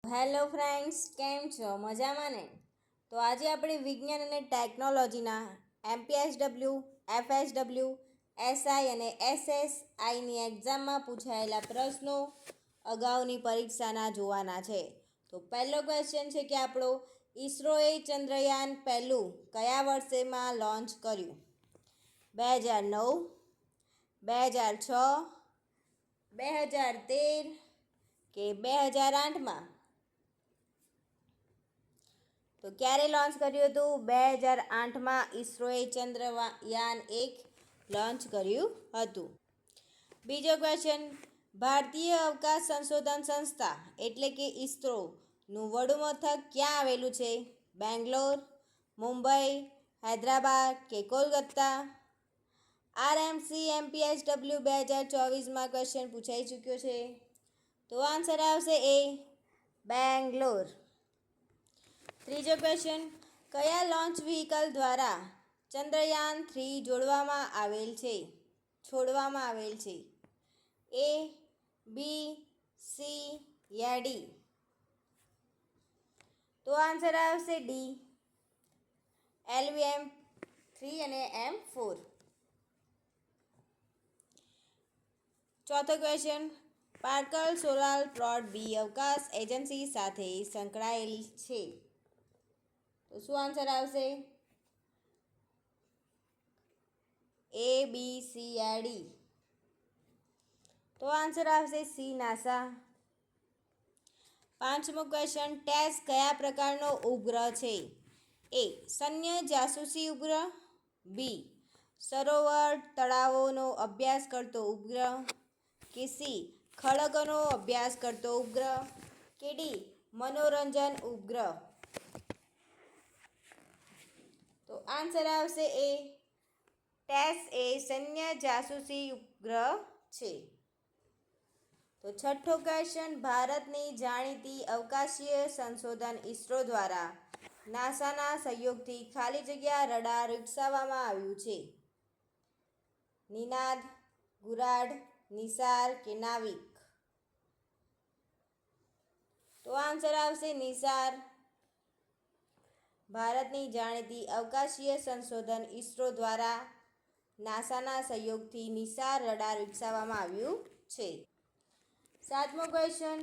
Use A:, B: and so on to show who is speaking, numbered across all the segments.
A: Hello friends, કેમ છો? મજામાં ને? તો આજે આપણે વિજ્ઞાન અને ટેકનોલોજીના એમપીએસડબલ્યુ, એફએસડબલ્યુ, એસઆઈ અને એસએસઆઈની એક્ઝામમાં પૂછાયેલા પ્રશ્નો અગાઉની પરીક્ષાના જોવાના છે. તો પહેલો ક્વેશ્ચન છે કે આપણો ઈસરોએ ચંદ્રયાન પહેલું કયા વર્ષેમાં લોન્ચ કર્યું? 2009, 2006, 2013 કે 2008માં? તો ક્યારે લોન્ચ કર્યું હતું? 2008માં ઈસરોએ ચંદ્રયાન 1 લોન્ચ કર્યું હતું. બીજો ક્વેશ્ચન, ભારતીય અવકાશ સંશોધન સંસ્થા એટલે કે ઈસરોનું વડું મથક ક્યાં આવેલું છે? બેંગ્લોર, મુંબઈ, હૈદરાબાદ કે કોલકાતા? આરએમસી એમપીએસડબલ્યુ 2024માં ક્વેશ્ચન પૂછાઈ ચૂક્યો છે. તો આન્સર આવશે એ, બેંગ્લોર. ત્રીજો ક્વેશ્ચન, કયા લોન્ચ વ્હીકલ દ્વારા ચંદ્રયાન 3 છોડવામાં આવેલ છે? એ, બી, સી યા ડી? તો આન્સર આવશે ડી, LVM-3 અને M4. ચોથો ક્વેશ્ચન, પાર્કર સોલાર પ્રોબ બી અવકાશ એજન્સી સાથે સંકળાયેલ છે. તો શું આન્સર આવશે? એ, બી, સી યા ડી? તો આન્સર આવશે સી, નાસા. પાંચમો ક્વેશ્ચન, ટેસ કયા પ્રકારનો ઉપગ્રહ છે? એ, સૈન્ય જાસૂસી ઉપગ્રહ, બી, સરોવર તળાવોનો અભ્યાસ કરતો ઉપગ્રહ, કે સી, ખડકોનો અભ્યાસ કરતો ઉપગ્રહ, કે ડી, મનોરંજન ઉપગ્રહ? તો આન્સર આવશે એ, ટેસ એ સૈન્ય જાસૂસી ઉપગ્રહ છે. તો છઠ્ઠો ક્વેશ્ચન, ભારતની જાણીતી અવકાશીય સંશોધન ઈસરો દ્વારા નાસાના સહયોગથી ખાલી જગ્યા રડાર વિકસાવવામાં આવ્યું છે. નિનાદ, ગુરાડ, નિસાર કે નાવિક? તો આન્સર આવશે નિસાર. ભારતની જાણીતી અવકાશીય સંશોધન ઈસરો દ્વારા નાસાના સહયોગથી નિસાર રડાર વિકસાવવામાં આવ્યું છે. સાતમો ક્વેશ્ચન,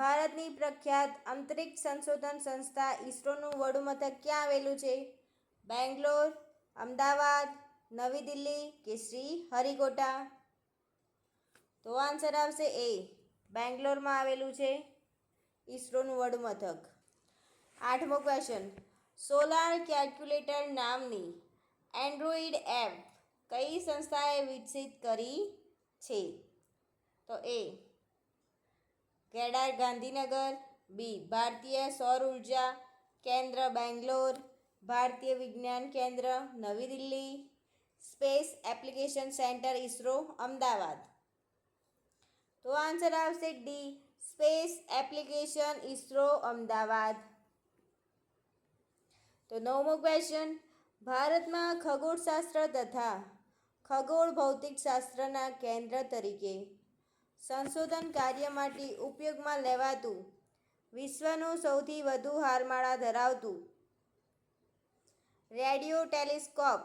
A: ભારતની પ્રખ્યાત અંતરિક્ષ સંશોધન સંસ્થા ઈસરોનું વડું મથક ક્યાં આવેલું છે? બેંગ્લોર, અમદાવાદ, નવી દિલ્હી કે શ્રી હરિકોટા? તો આન્સર આવશે એ, બેંગ્લોરમાં આવેલું છે ઈસરોનું વડું મથક. આઠમો ક્વેશ્ચન, સોલાર કેલ્ક્યુલેટર નામની એન્ડ્રોઇડ એપ કઈ સંસ્થાએ વિકસિત કરી છે? તો એ, કેડાર ગાંધીનગર, બી, ભારતીય સૌર ઉર્જા કેન્દ્ર બેંગ્લોર, ભારતીય વિજ્ઞાન કેન્દ્ર નવી Delhi, space application centre ISRO Ahmedabad? તો આન્સર આવશે D, space application ISRO Ahmedabad. તો નવમો ક્વેશ્ચન, ભારતમાં ખગોળશાસ્ત્ર તથા ખગોળ ભૌતિકશાસ્ત્રના કેન્દ્ર તરીકે સંશોધન કાર્ય માટે ઉપયોગમાં લેવાતું વિશ્વનું સૌથી વધુ હારમાળા ધરાવતું રેડિયો ટેલિસ્કોપ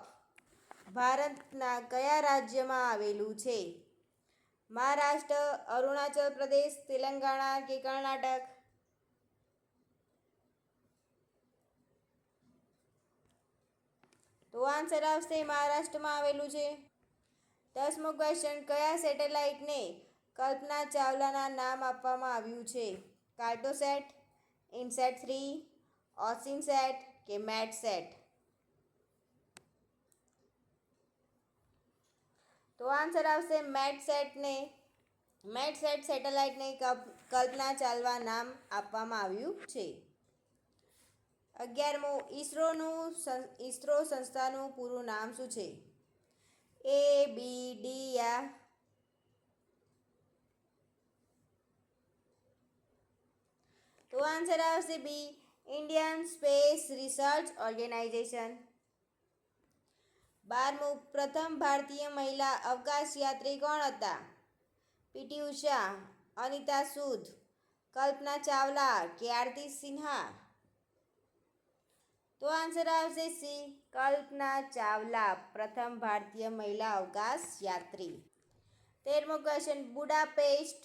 A: ભારતના કયા રાજ્યમાં આવેલું છે? મહારાષ્ટ્ર, અરુણાચલ પ્રદેશ, તેલંગાણા કે કર્ણાટક? તો આન્સર આવશે મહારાષ્ટ્રમાં આવેલું છે. 10મો ક્વેશ્ચન, કયા સેટેલાઇટને કલ્પના ચાવલાના નામ આપવામાં આવ્યું છે? કાર્ટોસેટ, ઇનસેટ 3, ઓસિનસેટ કે મેટસેટ? તો આન્સર આવશે મેટસેટ સેટેલાઇટને કલ્પના ચાવલા નામ આપવામાં આવ્યું છે. 11મો, ઈસરો સંસ્થાનું પૂરું નામ શું છે? એ, બી, ડી યા? તો આન્સર આવશે બી, ઇન્ડિયન સ્પેસ રિસર્ચ ઓર્ગેનાઇઝેશન. 12મું, પ્રથમ ભારતીય મહિલા અવકાશ યાત્રી કોણ હતા? પીટી ઉષા, અનિતા સૂદ, કલ્પના ચાવલા કે આરતી સિન્હા? તો આન્સર આવશે સી, કલ્પના ચાવલા, પ્રથમ ભારતીય મહિલા અવકાશ યાત્રી. 13મો ક્વેશ્ચન, બુડાપેસ્ટ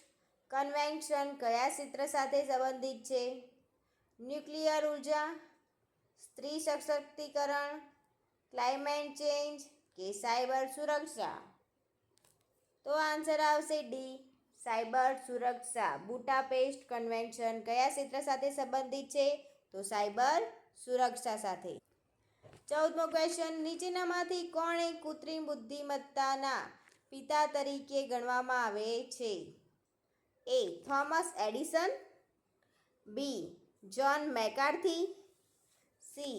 A: કન્વેન્શન કયા ક્ષેત્ર સાથે સંબંધિત છે? ન્યુક્લિયર ઉર્જા, સ્ત્રી સશક્તિકરણ, ક્લાઇમેટ ચેન્જ કે સાયબર સુરક્ષા? તો આન્સર આવશે ડી, સાયબર સુરક્ષા. બુડાપેસ્ટ કન્વેન્શન કયા ક્ષેત્ર સાથે સંબંધિત છે? તો સાયબર સુરક્ષા સાથે. 14મો ક્વેશ્ચન, નીચેનામાંથી કોણે કૃત્રિમ બુદ્ધિમત્તાના પિતા તરીકે ગણવામાં આવે છે? એ થોમસ એડિસન, બી જ્હોન મેકાર્થી, સી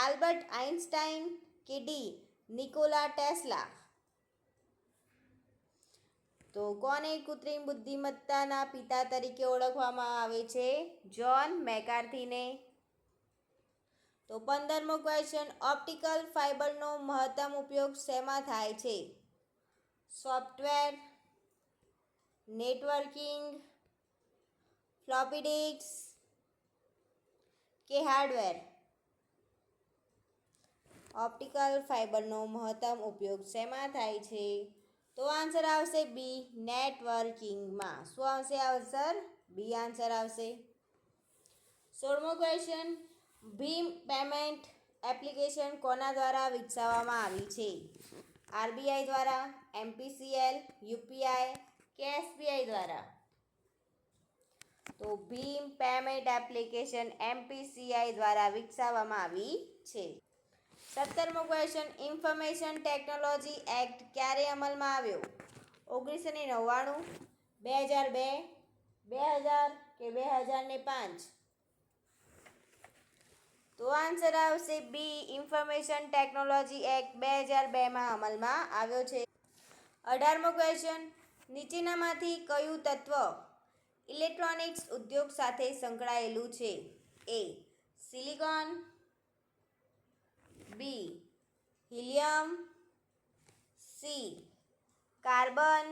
A: આલ્બર્ટ આઇન્સ્ટાઈન કે ડી નિકોલા ટેસ્લા? તો કોને કૃત્રિમ બુદ્ધિમત્તાના પિતા તરીકે ઓળખવામાં આવે છે? જ્હોન મેકાર્થીને. તો 15મો ક્વેશ્ચન, ઓપ્ટિકલ ફાઇબરનો મહત્તમ ઉપયોગ શેમાં થાય છે? સોફ્ટવેર, નેટવર્કિંગ, ફ્લોપી ડિસ્ક કે હાર્ડવેર? ઓપ્ટિકલ ફાઇબરનો મહત્તમ ઉપયોગ શેમાં થાય છે? તો આન્સર આવશે બી, નેટવર્કિંગમાં. શું આવશે આન્સર? બી આન્સર આવશે. 16મો ક્વેશ્ચન, ભીમ પેમેન્ટ એપ્લિકેશન કોના દ્વારા વિકસાવવામાં આવી છે? આરબીઆઈ દ્વારા, એમપીસીએલ, યુપીઆઈ કે એસબીઆઈ દ્વારા? તો ભીમ પેમેન્ટ એપ્લિકેશન એમપીસીઆઈ દ્વારા વિકસાવવામાં આવી છે. 17મો ક્વેશ્ચન, ઇન્ફોર્મેશન ટેકનોલોજી એક્ટ ક્યારે અમલમાં આવ્યો? 1999, 2002, 2000 કે 2005? તો આન્સર આવશે બી, ઇન્ફોર્મેશન ટેકનોલોજી એક્ટ 2002માં અમલમાં આવ્યો છે. 18મો ક્વેશ્ચન, નીચેનામાંથી કયું તત્વ ઇલેક્ટ્રોનિક્સ ઉદ્યોગ સાથે સંકળાયેલું છે? એ સિલિકોન, બી હિલિયમ, સી કાર્બન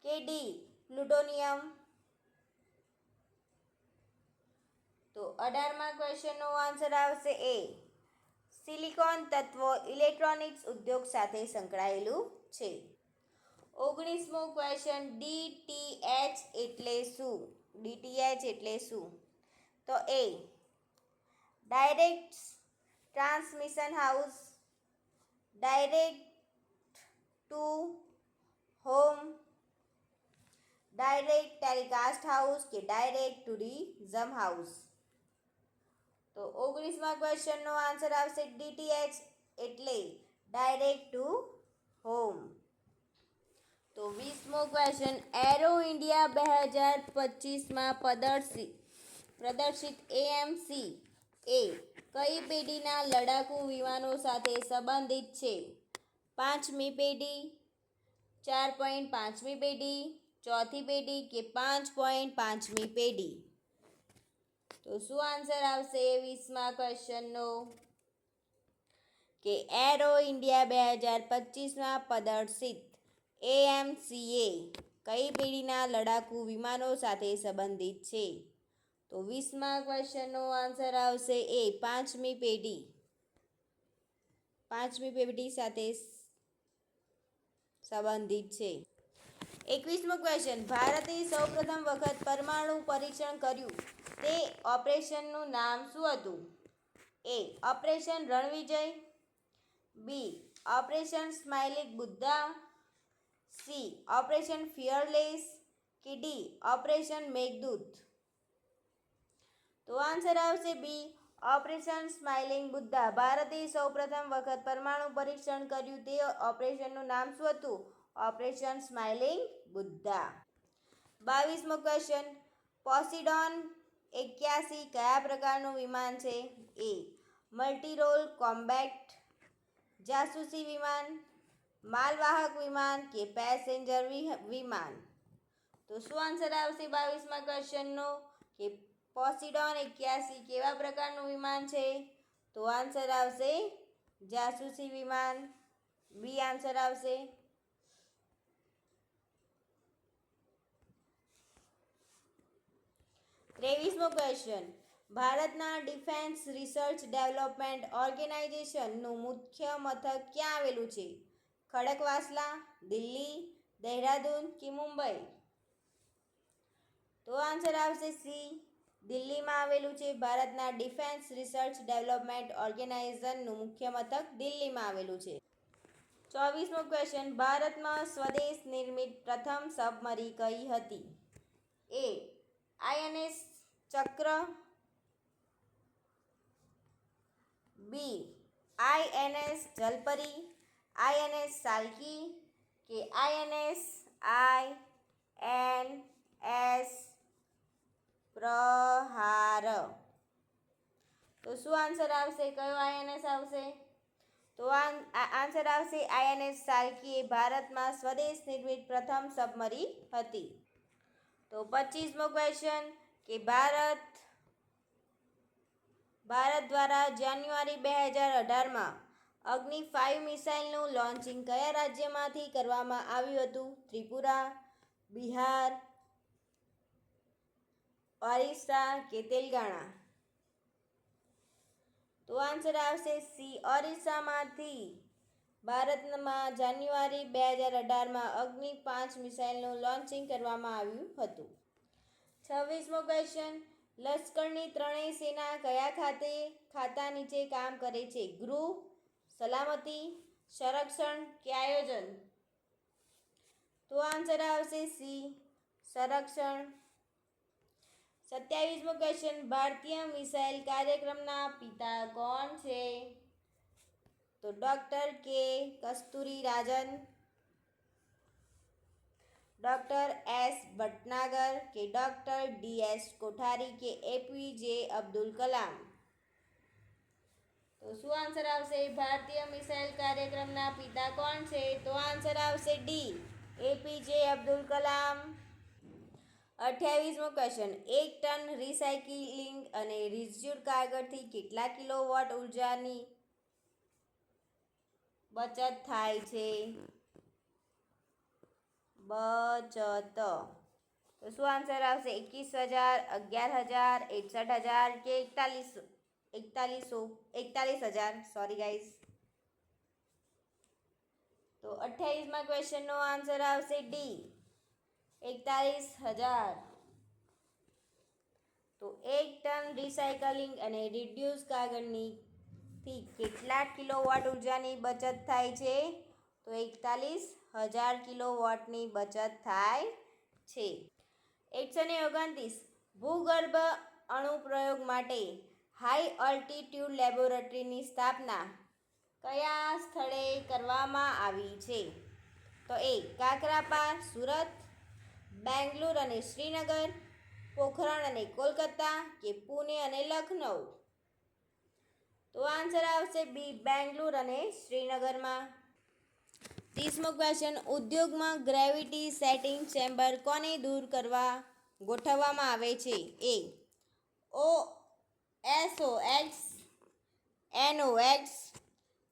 A: કે ડી પ્લુટોનિયમ? તો 18મા ક્વેશ્ચનનો આન્સર આવશે એ, સિલિકોન તત્વ ઇલેક્ટ્રોનિક્સ ઉદ્યોગ સાથે સંકળાયેલું છે. 19મો ક્વેશ્ચન, ડીટીએચ એટલે શું? ડીટીએચ એટલે શું? તો એ direct transmission house, direct to home, direct telecast house કે ડાયરેક્ટ ટુરિઝમ હાઉસ? તો 19મા ક્વેશ્ચનનો આન્સર આવશે ડીટીએચ એટલે ડાયરેક્ટ ટુ હોમ. તો 20મો ક્વેશ્ચન, એરો ઇન્ડિયા 2025માં પ્રદર્શિત એએમસી એ કઈ પેઢીના લડાકુ વિમાનો સાથે સંબંધિત છે? 5મી પેઢી, 4.5મી પેઢી, 4થી પેઢી કે 5.5મી પેઢી? તો શું આન્સર આવશે 20મા ક્વેશ્ચનનો? કે એરો ઇન્ડિયા 2025માં પ્રદર્શિત એએમસીએ કઈ પેઢીના લડાકુ વિમાનો સાથે સંબંધિત છે? તો 20મા ક્વેશ્ચનનો આન્સર આવશે એ 5મી પેઢી. 5મી પેઢી સાથે સંબંધિત છે. 21મો ક્વેશ્ચન, ભારતે સૌપ્રથમ વખત પરમાણુ પરીક્ષણ કર્યું તે ઓપરેશનનું નામ શું હતું? એ operation Ranvijay, B operation smiling Buddha, C operation fearless કે ડી ઓપરેશન મેઘદૂત? તો આન્સર આવશે બી, ઓપરેશન સ્માઇલિંગ બુદ્ધા. ભારતે સૌપ્રથમ વખત પરમાણુ પરીક્ષણ કર્યું તે ઓપરેશનનું નામ શું હતું? Operation smiling Buddha. 22મો ક્વેશ્ચન, પોસીડોન 81 કયા પ્રકારનું વિમાન છે? એ મલ્ટીરોલ કોમ્બેટ જાસૂસી વિમાન, માલવાહક વિમાન કે પેસેન્જર વિમાન? તો શું આન્સર આવશે 22મા ક્વેશ્ચનનો? કે પોસીડોન 81 કેવા પ્રકારનું વિમાન છે? તો આન્સર આવશે જાસૂસી વિમાન. બી આન્સર આવશે. 23મો ક્વેશ્ચન, ભારતના ડિફેન્સ રિસર્ચ ડેવલપમેન્ટ ઓર્ગેનાઇઝેશનનું મુખ્ય મથક ક્યાં આવેલું છે? ખડકવાસલા, દિલ્હી, દહેરાદૂન કે મુંબઈ? તો આન્સર આવશે સી, દિલ્હીમાં આવેલું છે. ભારતના ડિફેન્સ રિસર્ચ ડેવલપમેન્ટ ઓર્ગેનાઇઝેશનનું મુખ્ય મથક દિલ્હીમાં આવેલું છે. 24મો ક્વેશ્ચન, ભારતમાં સ્વદેશ નિર્મિત પ્રથમ સબમરી કઈ હતી? એ આઈએનએસ ચક્ર, બી આઈએનએસ જલપરી, આઈએનએસ સાલ્કી કે આઈએનએસ પ્રહાર? તો શું આન્સર આવશે? કયો આઈએનએસ આવશે? તો આન્સર આવશે આઈએનએસ સાલ્કી એ ભારતમાં સ્વદેશ નિર્મિત પ્રથમ સબમરી હતી. તો 25મો ક્વેશ્ચન કે ભારત દ્વારા જાન્યુઆરી 2018માં અગ્નિ 5 મિસાઇલનું લોન્ચિંગ કયા રાજ્યમાંથી કરવામાં આવ્યું હતું? ત્રિપુરા, બિહાર, ઓરિસ્સા કે તેલંગાણા? તો આન્સર આવશે સી, ઓરિસ્સામાંથી ભારતમાં જાન્યુઆરી 2018માં અગ્નિ 5 મિસાઇલનું લોન્ચિંગ કરવામાં આવ્યું હતું. 26મો ક્વેશ્ચન, લશ્કરની ત્રણેય સેના કયા ખાતા નીચે કામ કરે છે? ગૃહ, સલામતી, સંરક્ષણ કે આયોજન? તો આન્સર આવશે સી, સંરક્ષણ. 27મો ક્વેશ્ચન, ભારતીય મિસાઇલ કાર્યક્રમના પિતા કોણ છે? તો ડોક્ટર કે કસ્તુરીરાજન, ડોક્ટર એસ ભટનાગર કે ડોક્ટર ડીએસ કોઠારી કે એપીજે અબ્દુલ કલામ? તો શું આન્સર આવશે? ભારતીય મિસાઇલ કાર્યક્રમના પિતા કોણ છે? તો આન્સર આવશે ડી, એપીજે અબ્દુલ કલામ. 28મો ક્વેશ્ચન, 1 ટન રિસાયકલિંગ અને રિયુઝડ કાગળથી કેટલા કિલોવોટ ઉર્જાની બચત થાય છે? તો શું આન્સર આવશે? 21,000, 11,000, 61,000 કે 41,000? Sorry guys. તો 28મા ક્વેશ્ચનનો આન્સર આવશે ડી, 41,000. તો 1 ટન રિસાયકલિંગ અને રિડ્યુસ કાગળની કેટલા કિલોવોટ ઉર્જાની બચત થાય છે? તો 41,000 કિલોવોટની બચત થાય છે. 129, ભૂગર્ભ અણુપ્રયોગ માટે હાઈ ઓલ્ટિટ્યૂડ લેબોરેટરીની સ્થાપના કયા સ્થળે કરવામાં આવી છે? તો એ કાકરાપાર, સુરત, બેંગ્લોર અને શ્રીનગર, પોખરણ અને કોલકાતા કે પુણે અને લખનઉ? તો આન્સર આવશે બી, બેંગ્લોર અને શ્રીનગરમાં. 30મો ક્વેશ્ચન, ઉદ્યોગમાં ગ્રેવિટી સેટિંગ ચેમ્બર કોને દૂર કરવા ગોઠવવામાં આવે છે? એ SOx, NOx,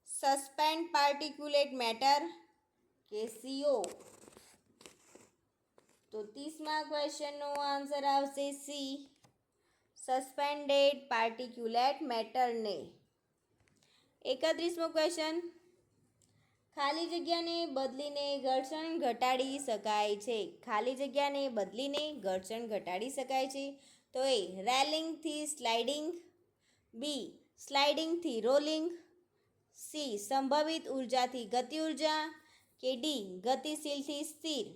A: suspend particulate matter કે CO? તો 30મા ક્વેશ્ચનનો આન્સર આવશે સી, સસ્પેન્ડેડ પાર્ટિક્યુલેટ મેટરને. 31મો ક્વેશ્ચન, ખાલી જગ્યાને બદલીને ઘર્ષણ ઘટાડી શકાય છે? ખાલી જગ્યાને બદલીને ઘર્ષણ ઘટાડી શકાય છે? તો એ રેલિંગથી સ્લાઇડિંગ, બી સ્લાઇડિંગથી રોલિંગ, સી સંભવિત ઉર્જાથી ગતિ ઉર્જા કે ડી ગતિશીલથી સ્થિર?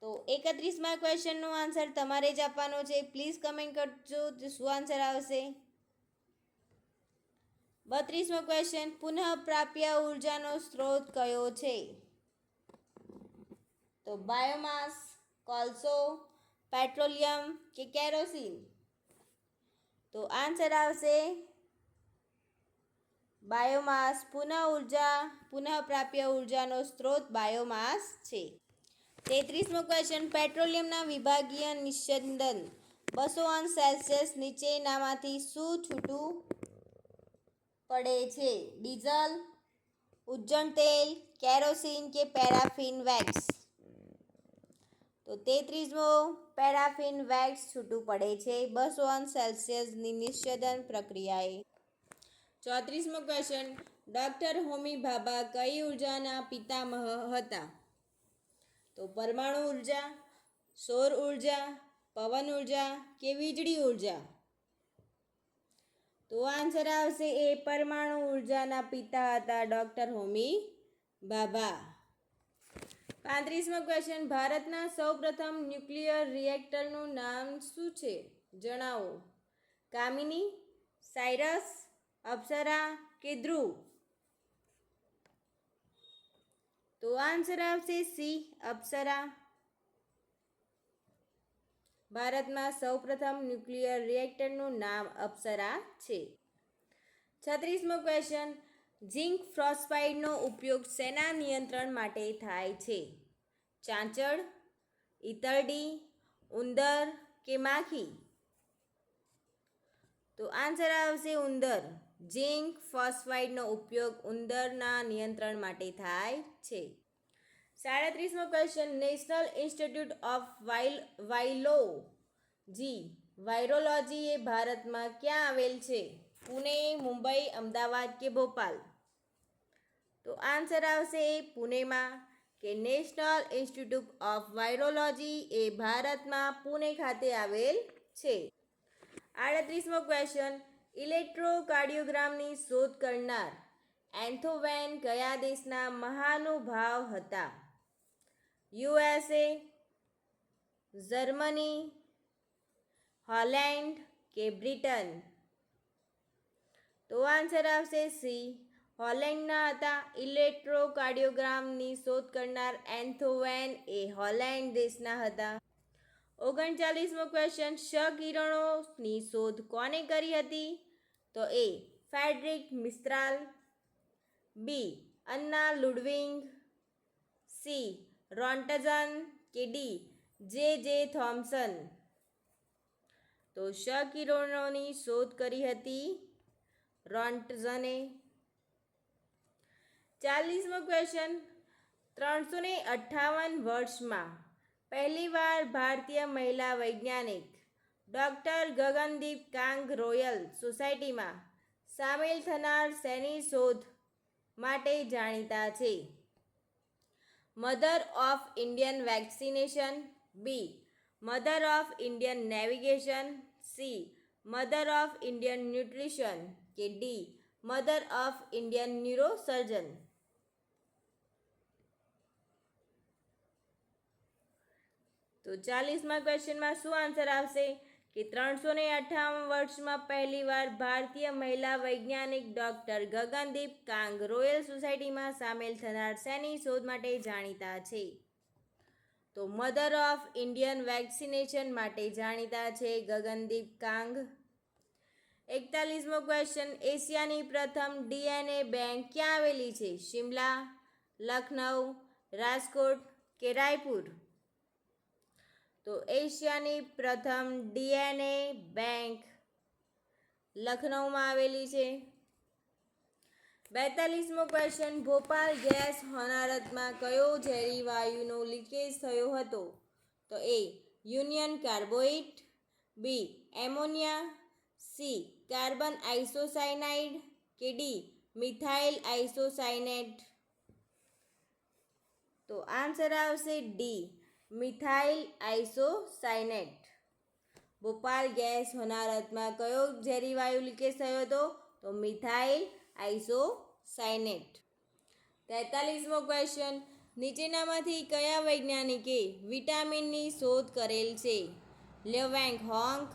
A: તો 31મા ક્વેશ્ચનનો આન્સર તમારે જ આપવાનો છે. પ્લીઝ કમેન્ટ કરજો શું આન્સર આવશે. 32મો ક્વેશ્ચન, પુનઃપ્રાપ્ય ઉર્જાનો સ્ત્રોત કયો છે? તો બાયોમાસ, કોલસો, પેટ્રોલિયમ કે કેરોસીન? તો આન્સર આવશે બાયોમાસ. પુનઃપ્રાપ્ય ઉર્જાનો સ્ત્રોત બાયોમાસ છે. 33મો ક્વેશ્ચન, પેટ્રોલિયમના વિભાગીય નિસ્યંદન 200°C નીચેનામાંથી શું છૂટું પડે છે? ડીઝલ, ઉજ્જડ તેલ, કેરોસીન કે પેરાફિન વેક્સ? તો તો 33મો પેરાફિન વેક્સ છૂટું પડે છે 200°C નિશ્ચેદન પ્રક્રિયાએ. 34મો ક્વેશ્ચન, ડૉક્ટર હોમી ભાભા કઈ ઉર્જાના પિતામહ હતા? તો પરમાણુ ઉર્જા, સૌર ઉર્જા, પવન ઉર્જા કે વીજળી ઉર્જા? તો આન્સર આવશે એ પરમાણુ ઉર્જાના પિતા હતા ડૉક્ટર હોમી ભાભા. 35મો ક્વેશ્ચન, ભારતના સૌપ્રથમ ન્યુક્લિયર રિએક્ટરનું નામ શું છે? જણાવો. કામિની, સાયરસ, અપ્સરા કે ધ્રુવ? તો આન્સર આવશે સી અપ્સરા. ભારતમાં સૌપ્રથમ ન્યુક્લિયર રિએક્ટરનું નામ અપ્સરા છે. 36મો ક્વેશ્ચન, ઝિંક ફોસ્ફાઇડનો ઉપયોગ શેના નિયંત્રણ માટે થાય છે? ચાંચડ, ઈતરડી, ઉંદર કે માખી? તો આન્સર આવશે ઉંદર. ઝિંક ફોસ્ફાઇડનો ઉપયોગ ઉંદરના નિયંત્રણ માટે થાય છે. 37મો question, national institute of virology એ ભારતમાં ક્યાં આવેલ છે? પુણે, મુંબઈ, અમદાવાદ કે ભોપાલ? તો આન્સર આવશે પુણેમાં, કે નેશનલ ઇન્સ્ટિટ્યૂટ ઓફ વાયરોલોજી એ ભારતમાં પુણે ખાતે આવેલ છે. 38મો ક્વેશ્ચન, ઇલેક્ટ્રોકાર્ડિયોગ્રામની શોધ કરનાર એન્થોવેન કયા દેશના મહાનુભાવ હતા? USA, જર્મની, હોલેન્ડ કે બ્રિટન? તો આન્સર આવશે સી હોલેન્ડના હતા. ઇલેક્ટ્રોકાર્ડિયોગ્રામની શોધ કરનાર એન્થોવેન એ હોલેન્ડ દેશના હતા. 39મો ક્વેશ્ચન, ક્ષ-કિરણોની શોધ કોને કરી હતી? તો એ ફ્રેડરિક મિસ્ત્રાલ, બી અન્ના લુડવિંગ, સી રોન્ટઝન કે ડી જે થોમ્સન? તો ક્ષ-કિરણોની શોધ કરી હતી રોન્ટઝને. 40મો ક્વેશ્ચન, 358 વર્ષમાં પહેલીવાર ભારતીય મહિલા વૈજ્ઞાનિક ડૉક્ટર ગગનદીપ કાંગ રોયલ સોસાયટીમાં સામેલ થનાર શેની શોધ માટે જાણીતા છે? Mother of Indian vaccination, B mother of Indian navigation, C mother of Indian nutrition કે D mother of Indian neurosurgeon? તો 40મા ક્વેશ્ચનમાં શું આન્સર આવશે? કે 358 વર્ષમાં પહેલીવાર ભારતીય મહિલા વૈજ્ઞાનિક ડૉક્ટર ગગનદીપ કાંગ રોયલ સોસાયટીમાં સામેલ થનાર શેની શોધ માટે જાણીતા છે? તો મધર ઓફ ઇન્ડિયન વેક્સિનેશન માટે જાણીતા છે ગગનદીપ કાંગ. 41મો ક્વેશ્ચન, એશિયાની પ્રથમ DNA બેંક ક્યાં આવેલી છે? શિમલા, લખનઉ, રાજકોટ કે રાયપુર? તો એશિયાની પ્રથમ DNA બેંક લખનઉમાં આવેલી છે. 42મો ક્વેશ્ચન, ભોપાલ ગેસ હોનારતમાં કયો ઝેરી વાયુનો લીકેજ થયો હતો? તો A Union Carbide, B ammonia, C carbon isocyanide કે ડી મિથાઇલ આઇસોસાયનેટ? તો આન્સર આવશે D methyl isocyanate. Bhopal gas હોનારતમાં કયો ઝેરી વાયુ લીકેજ થયો હતો? તો મિથાઇલ આઇસોસાયનેટ. 43મો ક્વેશ્ચન, નીચેનામાંથી કયા વૈજ્ઞાનિકે વિટામિનની શોધ કરેલ છે? લ્યવેંગ Hong,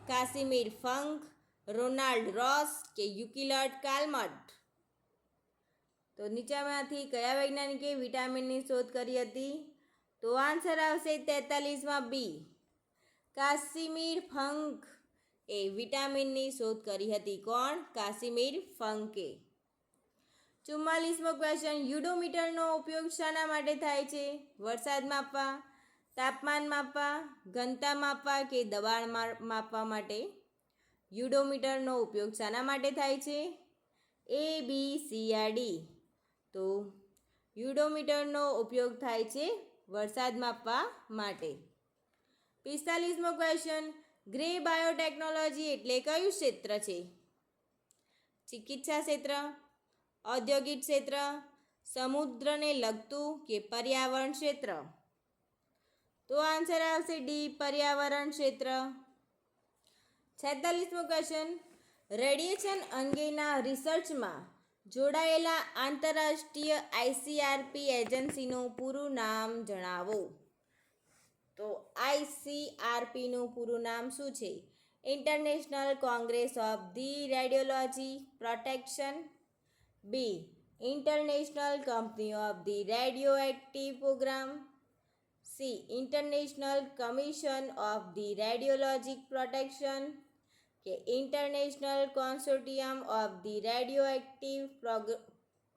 A: Casimir funk, Ronald Ross કે યુકિલટ કાલ્મટ? તો નીચેમાંથી કયા વૈજ્ઞાનિકે વિટામિનની શોધ કરી હતી? તો આન્સર આવશે 43માં બી કાસિમિર ફંક એ વિટામિનની શોધ કરી હતી. કોણ? કાસિમિર ફંકે. 44મો ક્વેશ્ચન, યુડોમીટરનો ઉપયોગ શાના માટે થાય છે? વરસાદ માપવા, તાપમાન માપવા, ઘનતા માપવા કે દબાણ માપવા માટે? યુડોમીટરનો ઉપયોગ શાના માટે થાય છે? એ બી સી ડી. તો યુડોમીટરનો ઉપયોગ થાય છે વરસાદ માપવા માટે. 45મો ક્વેશ્ચન, ગ્રે બાયોટેકનોલોજી એટલે કયું ક્ષેત્ર છે? ચિકિત્સા ક્ષેત્ર, ઔદ્યોગિક ક્ષેત્ર, સમુદ્રને લગતું કે પર્યાવરણ ક્ષેત્ર? તો આન્સર આવશે ડી, પર્યાવરણ ક્ષેત્ર. 46મો ક્વેશ્ચન, રેડિયેશન અંગેના રિસર્ચમાં જોડાયેલા આંતરરાષ્ટ્રીય આઈસીઆરપી એજન્સીનું પૂરું નામ જણાવો. તો આઈસીઆરપીનું પૂરું નામ શું છે? International congress of the radiology protection. B, international company of the radio active program. C, international commission of the radiologic protection કે international consortium of the radio active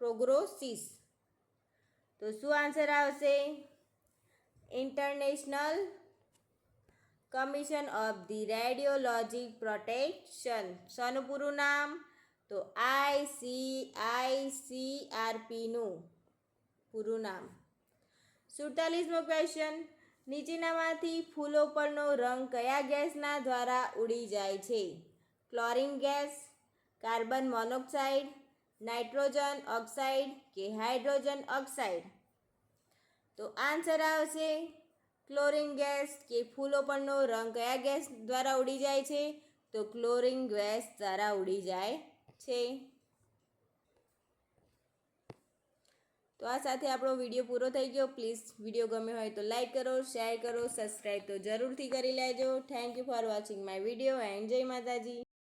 A: prognosis? તો શું આન્સર આવશે? International commission of the radiologic protection. શાનું પૂરું નામ? તો આઈસીઆરપીનું પૂરું નામ. 47મો ક્વેશ્ચન, નીચેનામાંથી ફૂલો પરનો રંગ કયા ગેસના દ્વારા ઉડી જાય છે? Chlorine gas, carbon monoxide, nitrogen oxide કે હાઇડ્રોજન ઓક્સાઇડ? તો આન્સર આવશે ક્લોરીન ગેસ. કે ફૂલો પરનો રંગ કયા ગેસ દ્વારા ઉડી જાય છે? તો ક્લોરીન ગેસ દ્વારા ઉડી જાય છે. તો આ સાથે આપણો વિડીયો પૂરો થઈ ગયો. પ્લીઝ વિડીયો ગમ્યો હોય તો લાઈક કરો, શેર કરો, સબસ્ક્રાઈબ તો જરૂરથી કરી લેજો. Thank you for watching my video and જય માતાજી.